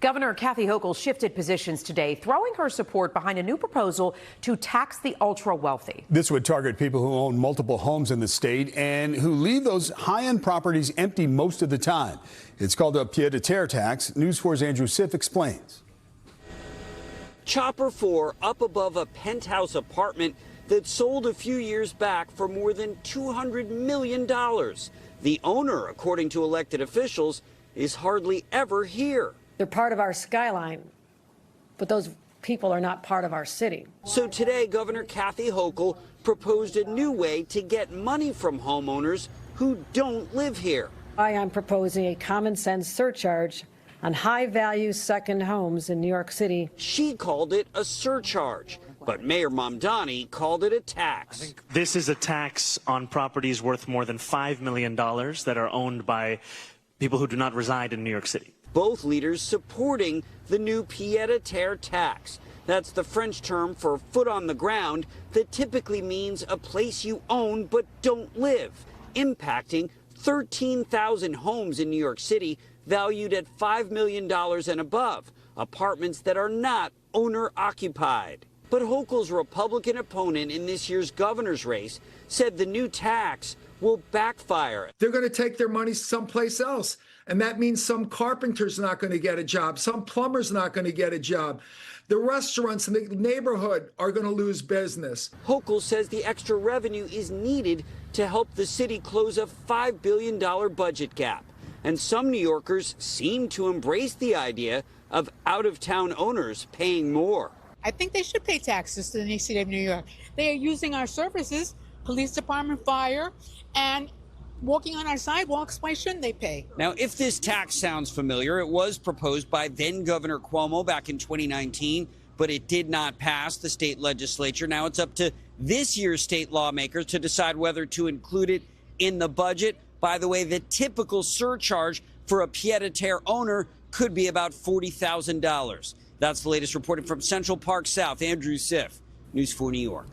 Governor Kathy Hochul shifted positions today, throwing her support behind a new proposal to tax the ultra-wealthy. This would target people who own multiple homes in the state and who leave those high-end properties empty most of the time. It's called a pied-à-terre tax. News 4's Andrew Siff explains. Chopper 4 up above a penthouse apartment that sold a few years back for more than $200 million. The owner, according to elected officials, is hardly ever here. They're part of our skyline, but those people are not part of our city. So today, Governor Kathy Hochul proposed a new way to get money from homeowners who don't live here. I am proposing a common sense surcharge on high-value second homes in New York City. She called it a surcharge, but Mayor Mamdani called it a tax. This is a tax on properties worth more than $5 million that are owned by people who do not reside in New York City. Both leaders supporting the new pied-à-terre tax. That's the French term for foot on the ground that typically means a place you own but don't live, impacting 13,000 homes in New York City valued at $5 million and above, apartments that are not owner-occupied. But Hochul's Republican opponent in this year's governor's race said the new tax will backfire. They're going to take their money someplace else. And that means some carpenter's not going to get a job. Some plumber's not going to get a job. The restaurants in the neighborhood are going to lose business. Hochul says the extra revenue is needed to help the city close a $5 billion budget gap. And some New Yorkers seem to embrace the idea of out-of-town owners paying more. I think they should pay taxes to the city of New York. They are using our services, police department, fire, and walking on our sidewalks. Why shouldn't they pay? Now, if this tax sounds familiar, it was proposed by then Governor Cuomo back in 2019, but it did not pass the state legislature. Now it's up to this year's state lawmakers to decide whether to include it in the budget. By the way, the typical surcharge for a pied-à-terre owner could be about $40,000. That's the latest reporting from Central Park South. Andrew Siff, News 4 New York.